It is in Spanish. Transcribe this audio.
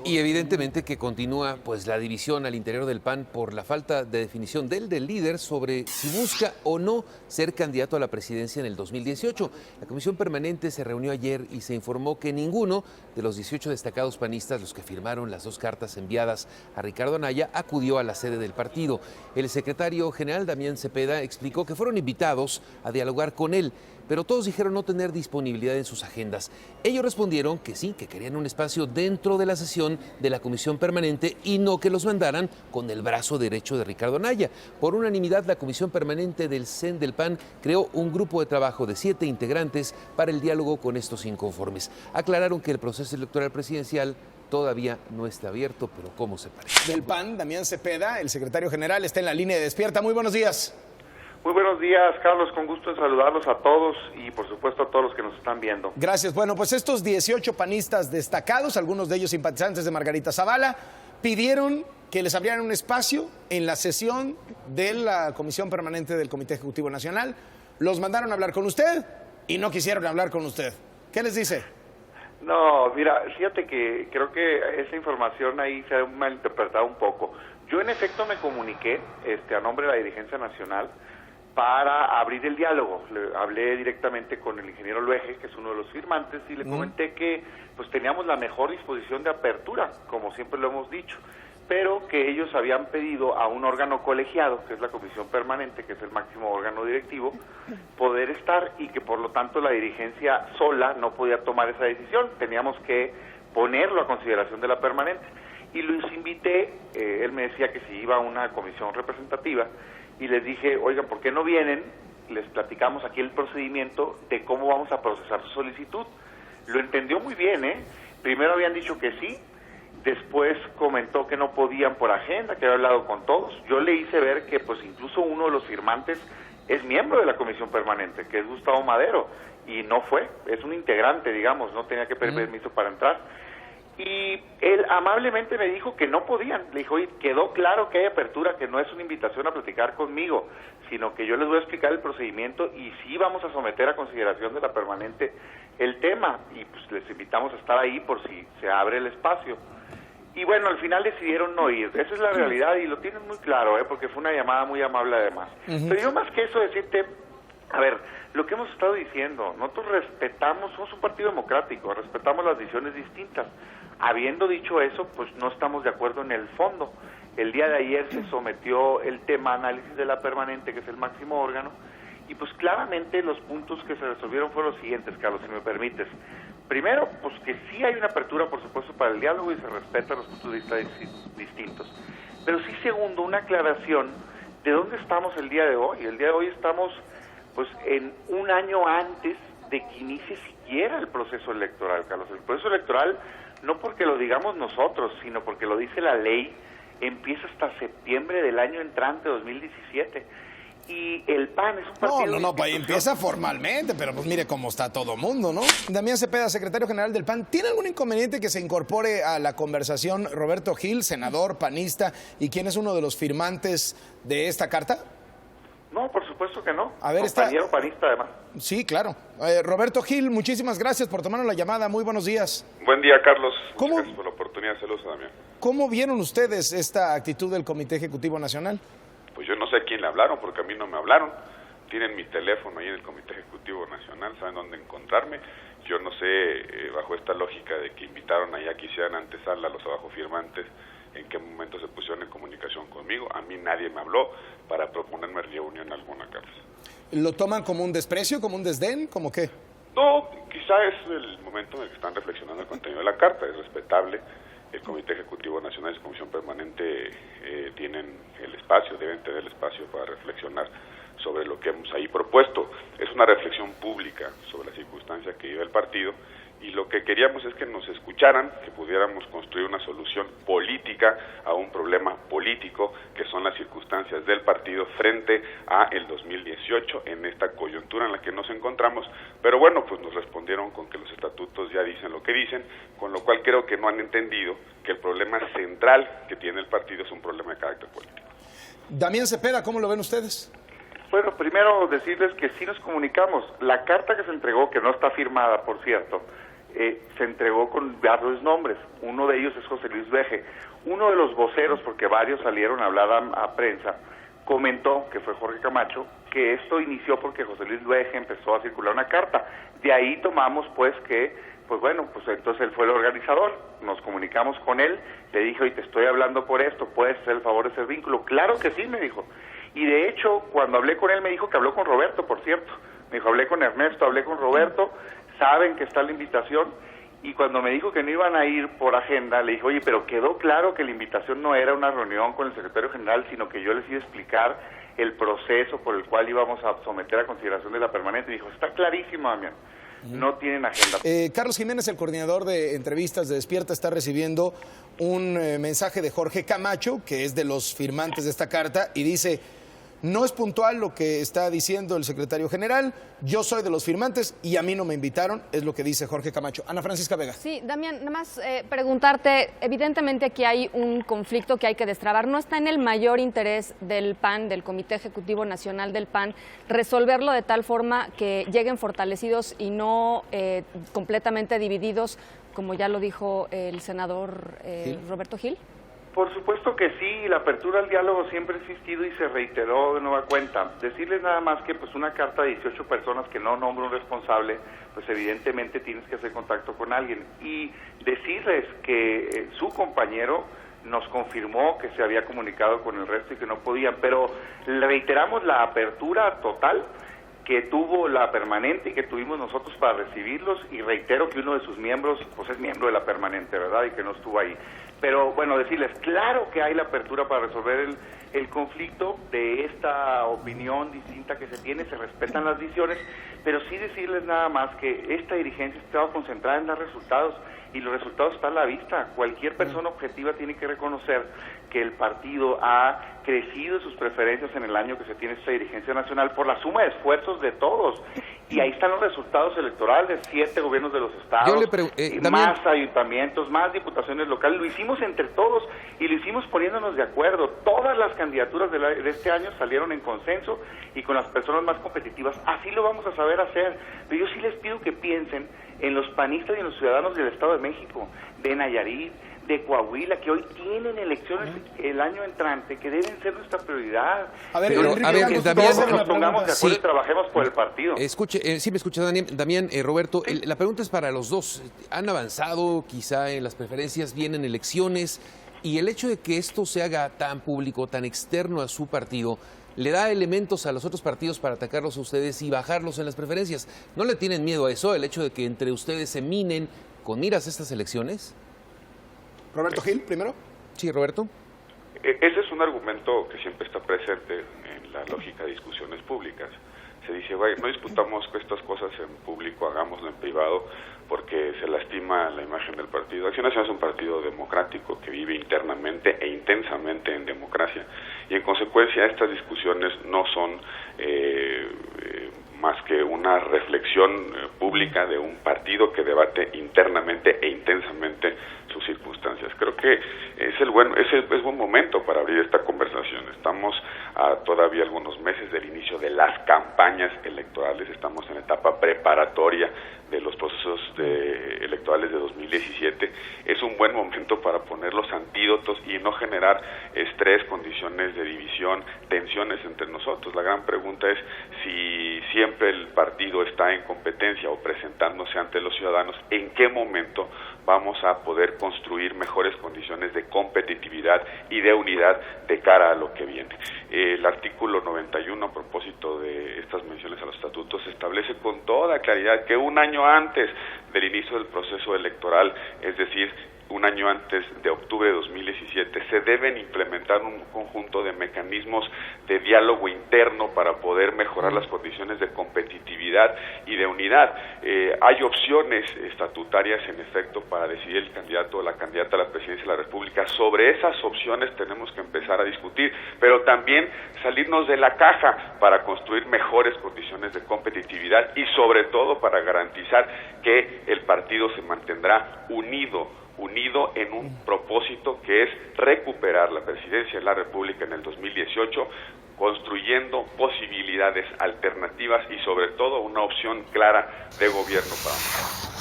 Y evidentemente que continúa pues la división al interior del PAN por la falta de definición del líder sobre si busca o no ser candidato a la presidencia en el 2018. La comisión permanente se reunió ayer y se informó que ninguno de los 18 destacados panistas, los que firmaron las dos cartas enviadas a Ricardo Anaya, acudió a la sede del partido. El secretario general, Damián Cepeda, explicó que fueron invitados a dialogar con él, pero todos dijeron no tener disponibilidad en sus agendas. Ellos respondieron que sí, que querían un espacio dentro de la sesión de la comisión permanente y no que los mandaran con el brazo derecho de Ricardo Anaya. Por unanimidad, la comisión permanente del CEN del PAN creó un grupo de trabajo de 7 integrantes para el diálogo con estos inconformes. Aclararon que el proceso electoral presidencial todavía no está abierto, pero ¿cómo se parece? Del PAN, Damián Cepeda, el secretario general, está en la línea de Despierta. Muy buenos días. Muy buenos días, Carlos, con gusto en saludarlos a todos y por supuesto a todos los que nos están viendo. Gracias. Bueno, pues estos 18 panistas destacados, algunos de ellos simpatizantes de Margarita Zavala, pidieron que les abrieran un espacio en la sesión de la Comisión Permanente del Comité Ejecutivo Nacional. Los mandaron a hablar con usted y no quisieron hablar con usted. ¿Qué les dice? No, mira, fíjate que creo que esa información ahí se ha malinterpretado un poco. Yo en efecto me comuniqué a nombre de la dirigencia nacional para abrir el diálogo. Le hablé directamente con el ingeniero Luege, que es uno de los firmantes, y le comenté que pues teníamos la mejor disposición de apertura, como siempre lo hemos dicho, pero que ellos habían pedido a un órgano colegiado, que es la comisión permanente, que es el máximo órgano directivo, poder estar y que por lo tanto la dirigencia sola no podía tomar esa decisión, teníamos que ponerlo a consideración de la permanente. Y los invité, él me decía que si iba a una comisión representativa, y les dije, oigan, ¿por qué no vienen? Les platicamos aquí el procedimiento de cómo vamos a procesar su solicitud. Lo entendió muy bien, ¿eh? Primero habían dicho que sí, después comentó que no podían por agenda, que había hablado con todos. Yo le hice ver que pues incluso uno de los firmantes es miembro de la comisión permanente, que es Gustavo Madero, y no fue, es un integrante, digamos, no tenía que pedir permiso para entrar. Y él amablemente me dijo que no podían. Le dijo, oye, quedó claro que hay apertura, que no es una invitación a platicar conmigo, sino que yo les voy a explicar el procedimiento y sí vamos a someter a consideración de la permanente el tema, y pues les invitamos a estar ahí por si se abre el espacio. Y bueno, al final decidieron no ir. Esa es la realidad y lo tienen muy claro, porque fue una llamada muy amable además. Pero yo más que eso decirte, a ver, lo que hemos estado diciendo, nosotros respetamos, somos un partido democrático, respetamos las decisiones distintas. Habiendo dicho eso, pues no estamos de acuerdo en el fondo. El día de ayer se sometió el tema a análisis de la permanente, que es el máximo órgano, y pues claramente los puntos que se resolvieron fueron los siguientes, Carlos, si me permites. Primero, pues que sí hay una apertura, por supuesto, para el diálogo y se respetan los puntos de vista distintos. Pero sí, segundo, una aclaración de dónde estamos el día de hoy. El día de hoy estamos pues en un año antes de que inicie siquiera el proceso electoral, Carlos. El proceso electoral, no porque lo digamos nosotros, sino porque lo dice la ley, empieza hasta septiembre del año entrante, 2017. Y el PAN es un partido... No, pues empieza formalmente, pero pues mire cómo está todo mundo, ¿no? Damián Cepeda, secretario general del PAN, ¿tiene algún inconveniente que se incorpore a la conversación Roberto Gil, senador panista, y quién es uno de los firmantes de esta carta? No, por supuesto que no. A ver, compañero panista, además. Sí, claro. Roberto Gil, muchísimas gracias por tomarnos la llamada. Muy buenos días. Buen día, Carlos. ¿Cómo? Muchas gracias por la oportunidad. Saludos, Damián. ¿Cómo vieron ustedes esta actitud del Comité Ejecutivo Nacional? Pues yo no sé a quién le hablaron, porque a mí no me hablaron. Tienen mi teléfono ahí en el Comité Ejecutivo Nacional, saben dónde encontrarme. Yo no sé, bajo esta lógica de que invitaron allá que hicieran antesala a los abajo firmantes, en qué momento se pusieron en comunicación conmigo. A mí nadie me habló para proponerme reunión alguna, Carlos. ¿Lo toman como un desprecio, como un desdén, como qué? No, quizá es el momento en el que están reflexionando el contenido de la carta, es respetable. El Comité Ejecutivo Nacional y su Comisión Permanente tienen el espacio, deben tener el espacio para reflexionar sobre lo que hemos ahí propuesto. Es una reflexión pública sobre la circunstancia que vive el partido y lo que queríamos es que nos escucharan, que pudiéramos construir una solución política a un problema político que son las circunstancias del partido frente a el 2018 en esta coyuntura en la que nos encontramos, pero bueno, pues nos respondieron con que los estatutos ya dicen lo que dicen, con lo cual creo que no han entendido que el problema central que tiene el partido es un problema de carácter político. Damián Cepeda, ¿cómo lo ven ustedes? Bueno, primero decirles que sí nos comunicamos. La carta que se entregó, que no está firmada, por cierto, se entregó con varios nombres. Uno de ellos es José Luis Veje. Uno de los voceros, porque varios salieron a hablar a prensa, comentó, que fue Jorge Camacho, que esto inició porque José Luis Veje empezó a circular una carta. De ahí tomamos pues que, pues bueno, pues entonces él fue el organizador. Nos comunicamos con él, le dije, oye, te estoy hablando por esto, ¿puedes hacer el favor de ese vínculo? Claro que sí, me dijo. Y de hecho, cuando hablé con él, me dijo que habló con Roberto, por cierto. Me dijo, hablé con Ernesto, hablé con Roberto, saben que está la invitación. Y cuando me dijo que no iban a ir por agenda, le dije, oye, pero quedó claro que la invitación no era una reunión con el secretario general, sino que yo les iba a explicar el proceso por el cual íbamos a someter a consideración de la permanente. Y dijo, está clarísimo, Damián, no tienen agenda. Carlos Jiménez, el coordinador de entrevistas de Despierta, está recibiendo un mensaje de Jorge Camacho, que es de los firmantes de esta carta, y dice: no es puntual lo que está diciendo el secretario general, yo soy de los firmantes y a mí no me invitaron, es lo que dice Jorge Camacho. Ana Francisca Vega. Sí, Damián, nada más preguntarte, evidentemente aquí hay un conflicto que hay que destrabar, ¿no está en el mayor interés del PAN, del Comité Ejecutivo Nacional del PAN, resolverlo de tal forma que lleguen fortalecidos y no completamente divididos, como ya lo dijo el senador Roberto Gil? Por supuesto que sí, la apertura al diálogo siempre ha existido y se reiteró de nueva cuenta. Decirles nada más que pues una carta de 18 personas que no nombra un responsable, pues evidentemente tienes que hacer contacto con alguien. Y decirles que su compañero nos confirmó que se había comunicado con el resto y que no podían, pero reiteramos la apertura total que tuvo la permanente y que tuvimos nosotros para recibirlos, y reitero que uno de sus miembros pues es miembro de la permanente, ¿verdad? Y que no estuvo ahí. Pero bueno, decirles, claro que hay la apertura para resolver el conflicto de esta opinión distinta que se tiene, se respetan las decisiones, pero sí decirles nada más que esta dirigencia estaba concentrada en dar resultados, y los resultados están a la vista. Cualquier persona objetiva tiene que reconocer que el partido ha crecido sus preferencias en el año que se tiene esta dirigencia nacional por la suma de esfuerzos de todos. Y ahí están los resultados electorales, 7 gobiernos de los estados, más ayuntamientos, más diputaciones locales. Lo hicimos entre todos y lo hicimos poniéndonos de acuerdo. Todas las candidaturas de este año salieron en consenso y con las personas más competitivas. Así lo vamos a saber hacer. Pero yo sí les pido que piensen en los panistas y en los ciudadanos del Estado de México, de Nayarit, de Coahuila, que hoy tienen elecciones el año entrante, que deben ser nuestra prioridad. A ver, todos nos pongamos de acuerdo y trabajemos por el partido. Escuche, sí me escucha Damián, Roberto, la pregunta es para los dos. Han avanzado quizá en las preferencias, vienen elecciones, y el hecho de que esto se haga tan público, tan externo a su partido, le da elementos a los otros partidos para atacarlos a ustedes y bajarlos en las preferencias. ¿No le tienen miedo a eso, el hecho de que entre ustedes se minen con miras a estas elecciones? Roberto Gil, primero. Sí, Roberto. Ese es un argumento que siempre está presente en la lógica de discusiones públicas. Se dice, vaya, no disputamos estas cosas en público, hagámoslo en privado, porque se lastima la imagen del partido. Acción Nacional es un partido democrático que vive internamente e intensamente en democracia, y en consecuencia estas discusiones no son más que una reflexión pública de un partido que debate internamente e intensamente sus circunstancias. Creo que es buen momento para abrir esta conversación. Estamos a todavía algunos meses del inicio de las campañas electorales, estamos en etapa preparatoria de los procesos electorales de 2017. Es un buen momento para poner los antídotos y no generar estrés, condiciones de división, tensiones entre nosotros. La gran pregunta es si siempre el partido está en competencia o presentándose ante los ciudadanos, ¿en qué momento vamos a poder construir mejores condiciones de competitividad y de unidad de cara a lo que viene? El artículo 91, a propósito de estas menciones a los estatutos, establece con toda claridad que un año antes del inicio del proceso electoral, es decir, un año antes de octubre de 2017, se deben implementar un conjunto de mecanismos de diálogo interno para poder mejorar las condiciones de competitividad y de unidad. Hay opciones estatutarias, en efecto, para decidir el candidato o la candidata a la presidencia de la República. Sobre esas opciones tenemos que empezar a discutir, pero también salirnos de la caja para construir mejores condiciones de competitividad y, sobre todo, para garantizar que el partido se mantendrá unido en un propósito que es recuperar la presidencia de la República en el 2018, construyendo posibilidades alternativas y sobre todo una opción clara de gobierno para nosotros.